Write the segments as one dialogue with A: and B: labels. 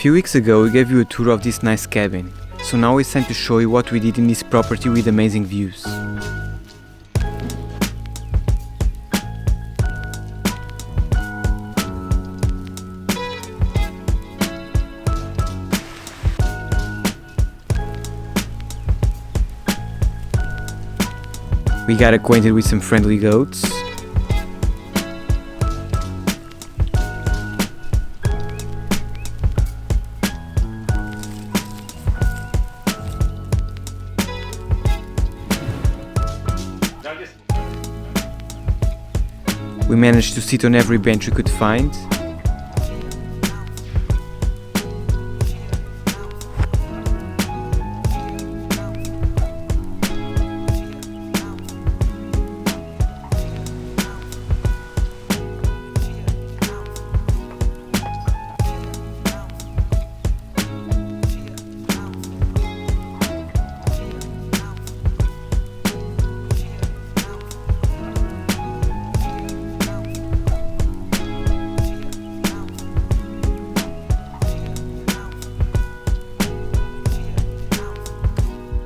A: few weeks ago we gave you a tour of this nice cabin, so now it's time to show you what we did in this property with amazing views. We got acquainted with some friendly goats. We managed to sit on every bench we could find.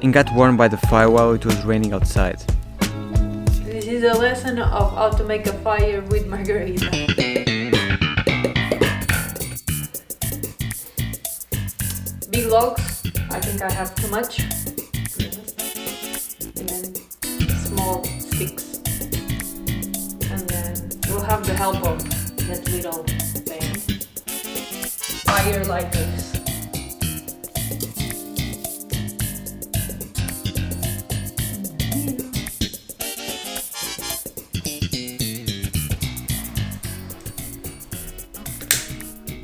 A: And got warm by the fire while it was raining outside.
B: This is a lesson of how to make a fire with margarita. Big logs, I think I have too much. And then small sticks. And then we'll have the help of that little thing. Fire lighters.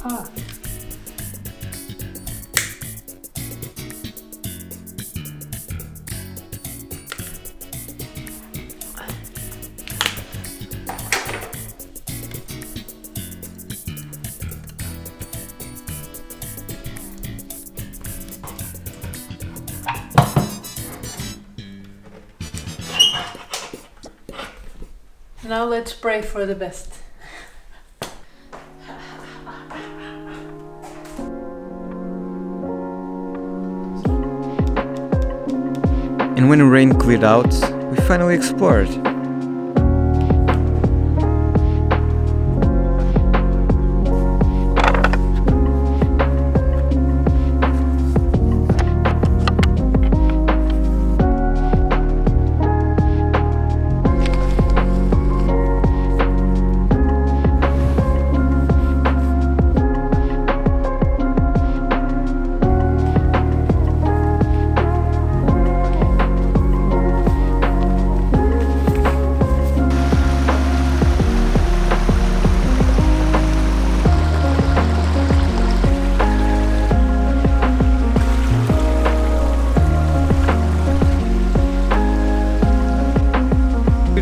B: Ah. Now let's pray for the best.
A: And when the rain cleared out, we finally explored.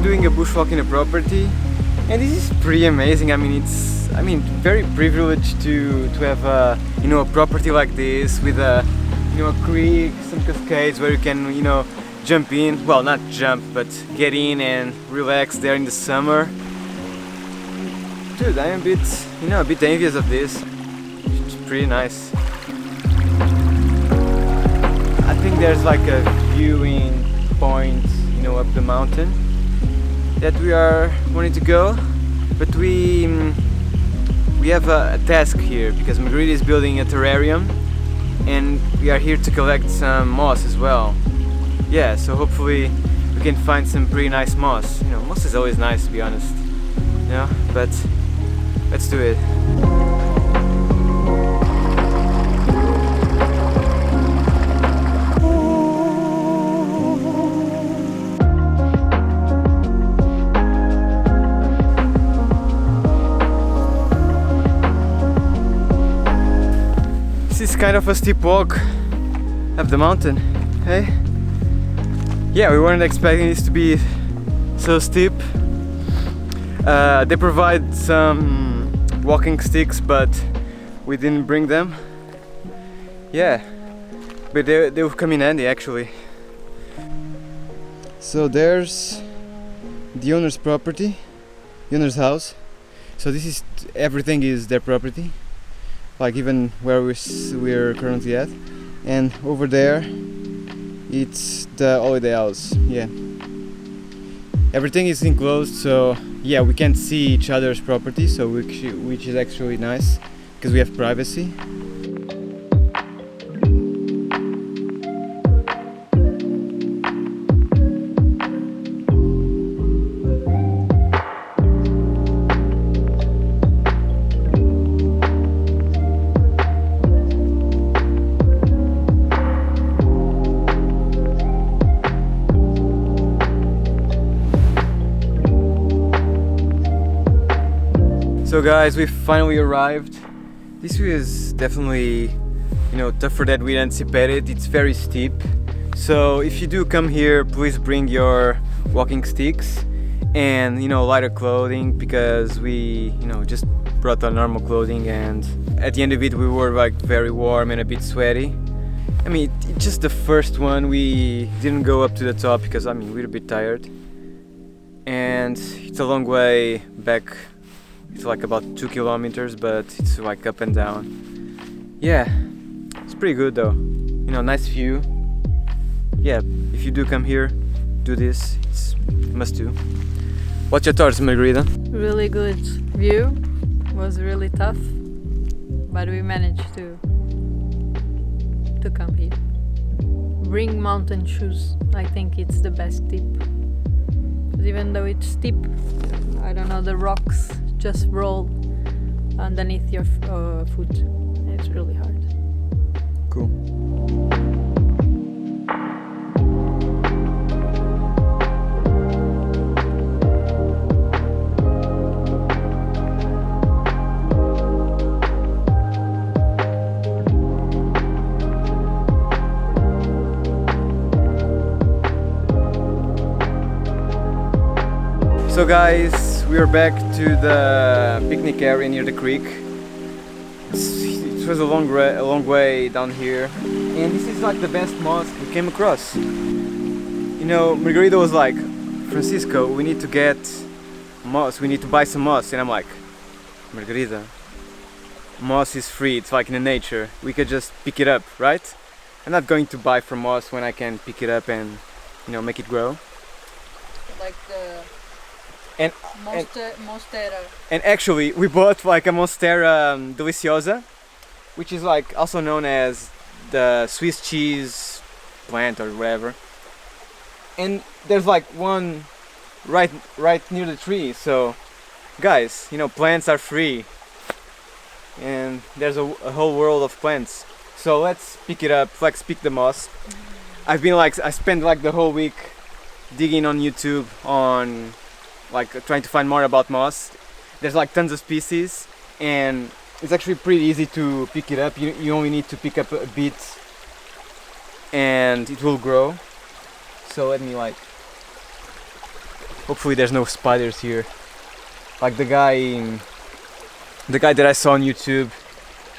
A: Doing a bushwalk in a property, and this is pretty amazing. I mean, it's very privileged to have a a property like this with a a creek, some cascades where you can jump in. Well, not jump, but get in and relax there in the summer. Dude, I'm a bit envious of this. It's pretty nice. I think there's like a viewing point, up the mountain that we are wanting to go, but we have a task here because Margarita is building a terrarium and we are here to collect some moss as well. Yeah, so hopefully we can find some pretty nice moss. Moss is always nice, to be honest. But let's do it. This is kind of a steep walk up the mountain, hey? Yeah, we weren't expecting this to be so steep. They provide some walking sticks, but we didn't bring them. Yeah, but they will come in handy actually. So there's the owner's property, the owner's house. So this is everything is their property. like even where we're currently at. And over there it's the holiday house. Yeah, everything is enclosed, so yeah, we can't see each other's property, so which is actually nice because we have privacy. So guys, we finally arrived. This view is definitely, you know, tougher than we anticipated. It's very steep. So if you do come here, please bring your walking sticks and, you know, lighter clothing, because we, you know, just brought our normal clothing, and at the end of it we were like very warm and a bit sweaty. I mean, it's just the first one. We didn't go up to the top because, I mean, we're a bit tired. And it's a long way back. It's like about 2 kilometers, but it's like up and down. Yeah, it's pretty good though. You know, nice view. Yeah, if you do come here, do this. It's must do. What's your thoughts, Margarita?
B: Really good view. Was really tough, but we managed to come here. Bring mountain shoes. I think it's the best tip. 'Cause even though it's steep, I don't know, the rocks just roll underneath your foot. It's really hard.
A: Cool. So guys, we are back to the picnic area near the creek. It was a long way down here, and this is like the best moss we came across. You know, Margarita was like, Francisco, we need to get moss, we need to buy some moss, and I'm like, Margarita, moss is free, it's like in the nature, we could just pick it up, right? I'm not going to buy from moss when I can pick it up and, you know, make it grow.
B: Like the
A: And
B: Monstera.
A: And actually, we bought like a Monstera deliciosa, which is like also known as the Swiss cheese plant or whatever. And there's like one right near the tree. So, guys, you know, plants are free, and there's a whole world of plants. So let's pick it up. Let's pick the moss. I spent like the whole week digging on YouTube on, like, trying to find more about moss. There's like tons of species, and it's actually pretty easy to pick it up. You only need to pick up a bit and it will grow. So let me like, hopefully there's no spiders here. Like the guy that I saw on YouTube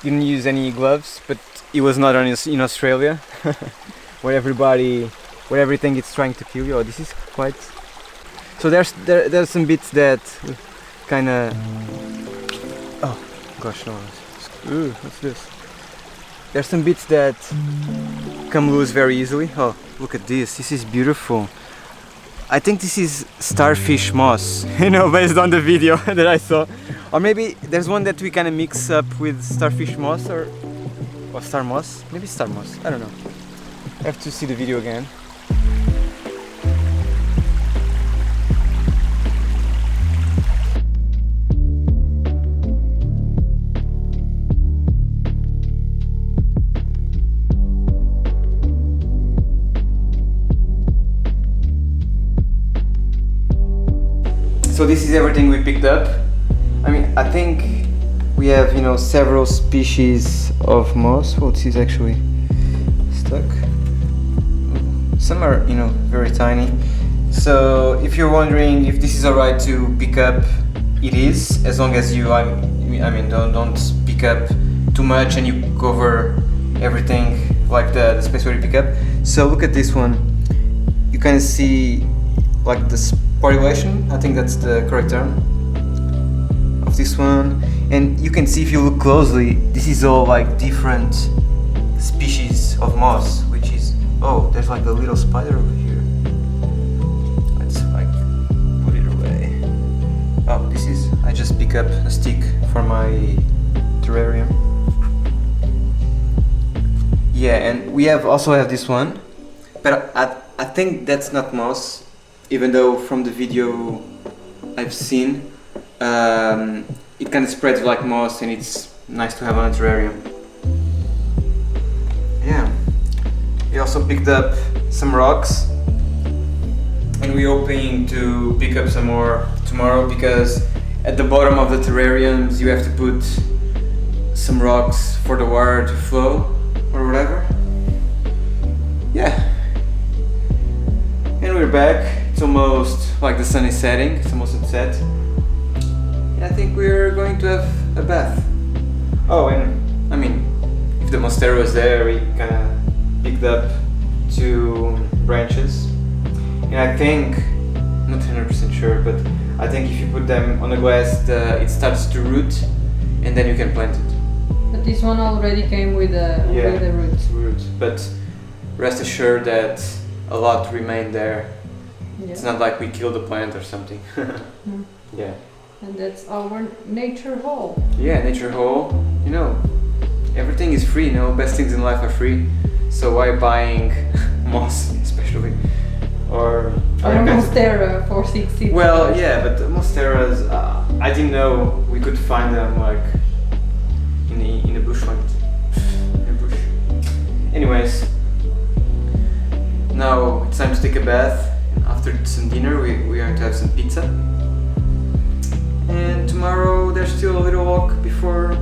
A: didn't use any gloves, but he was not in Australia where everything is trying to kill you. Oh, this is quite. So there's some bits that kind of. Oh gosh, no! Ooh, what's this? There's some bits that come loose very easily. Oh, look at this! This is beautiful. I think this is starfish moss. You know, based on the video that I saw, or maybe there's one that we kind of mix up with starfish moss or star moss. Maybe star moss. I don't know. I have to see the video again. So this is everything we picked up. I mean, I think we have, you know, several species of moss. Oh, this is actually stuck. Some are, you know, very tiny. So if you're wondering if this is alright to pick up, it is, as long as you, I mean, don't pick up too much and you cover everything, like the space where you pick up. So look at this one. You can see like the sporulation, I think that's the correct term, of this one, and you can see if you look closely, this is all like different species of moss, which is, oh, there's like a little spider over here. Let's like put it away. Oh, this is, I just pick up a stick for my terrarium. Yeah, and we also have this one, but I think that's not moss, even though from the video I've seen, it kind of spreads like moss and it's nice to have on a terrarium. Yeah, we also picked up some rocks and we're hoping to pick up some more tomorrow, because at the bottom of the terrariums you have to put some rocks for the water to flow or whatever. Yeah, and we're back. It's almost like the sun is setting, it's almost sunset. I think we're going to have a bath. Oh, and I mean, if the monstera was there, we kind of picked up 2 branches. And I think, I'm not 100% sure, but I think if you put them on the glass, it starts to root, and then you can plant it.
B: But this one already came with the roots.
A: But rest assured that a lot remain there. Yeah. It's not like we killed the plant or something. Yeah.
B: And that's our nature hole.
A: Yeah, nature hole. You know, everything is free, you know, best things in life are free. So why buying moss, especially? Or
B: monstera for 60.
A: Well, yeah, but the monsteras, I didn't know we could find them like in a bushland. In a bush. Anyways, now it's time to take a bath. And after some dinner, we are going to have some pizza. And tomorrow there's still a little walk before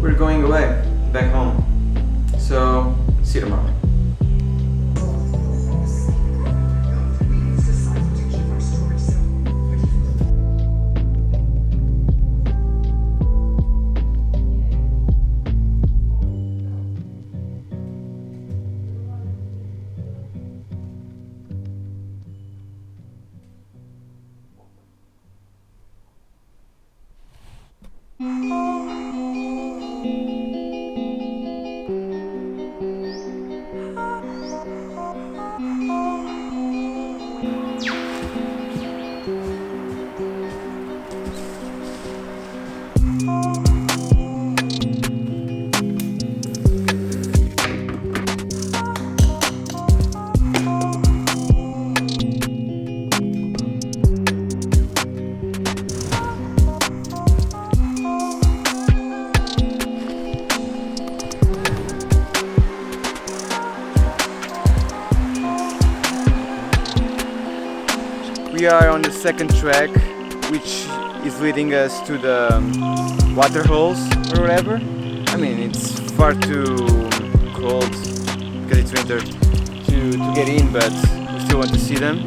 A: we're going away, back home. So, see you tomorrow. We are on the second track, which is leading us to the waterfalls or whatever. I mean, it's far too cold because it's winter to get in, but we still want to see them.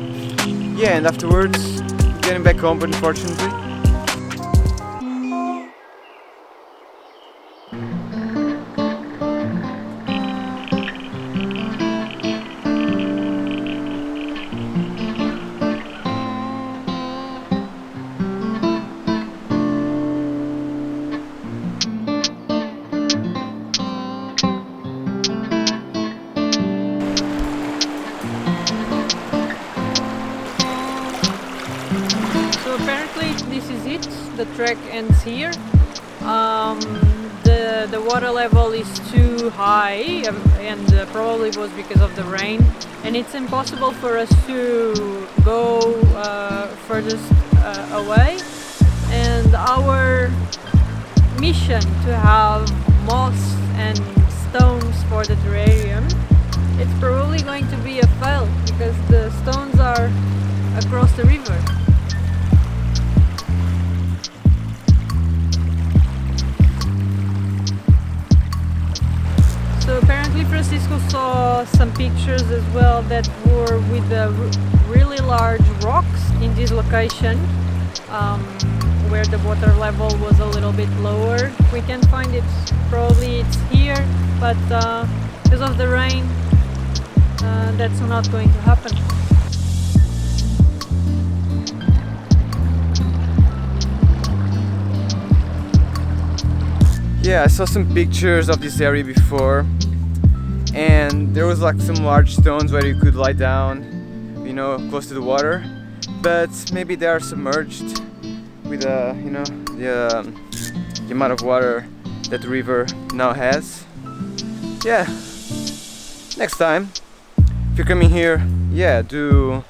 A: Yeah, and afterwards, we're getting back home, but unfortunately.
B: This is it. The trek ends here. The water level is too high, and probably was because of the rain, and it's impossible for us to go furthest away. And our mission to have moss and stones for the terrarium, it's probably going to be a fail because the stones are across the river. So apparently Francisco saw some pictures as well that were with the really large rocks in this location, where the water level was a little bit lower. We can find it, probably it's here, but because of the rain, that's not going to happen.
A: Yeah, I saw some pictures of this area before, and there was like some large stones where you could lie down, you know, close to the water, but maybe they are submerged with you know, the amount of water that the river now has. Yeah, next time if you're coming here, yeah, do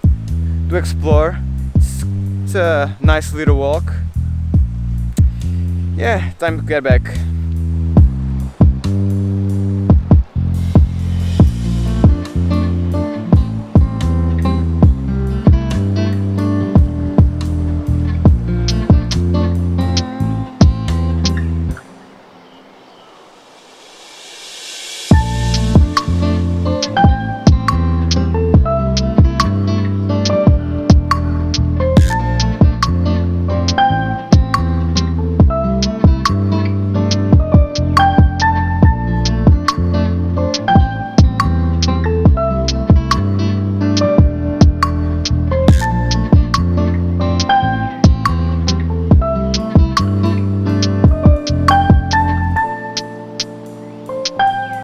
A: explore. It's a nice little walk. Yeah, time to get back.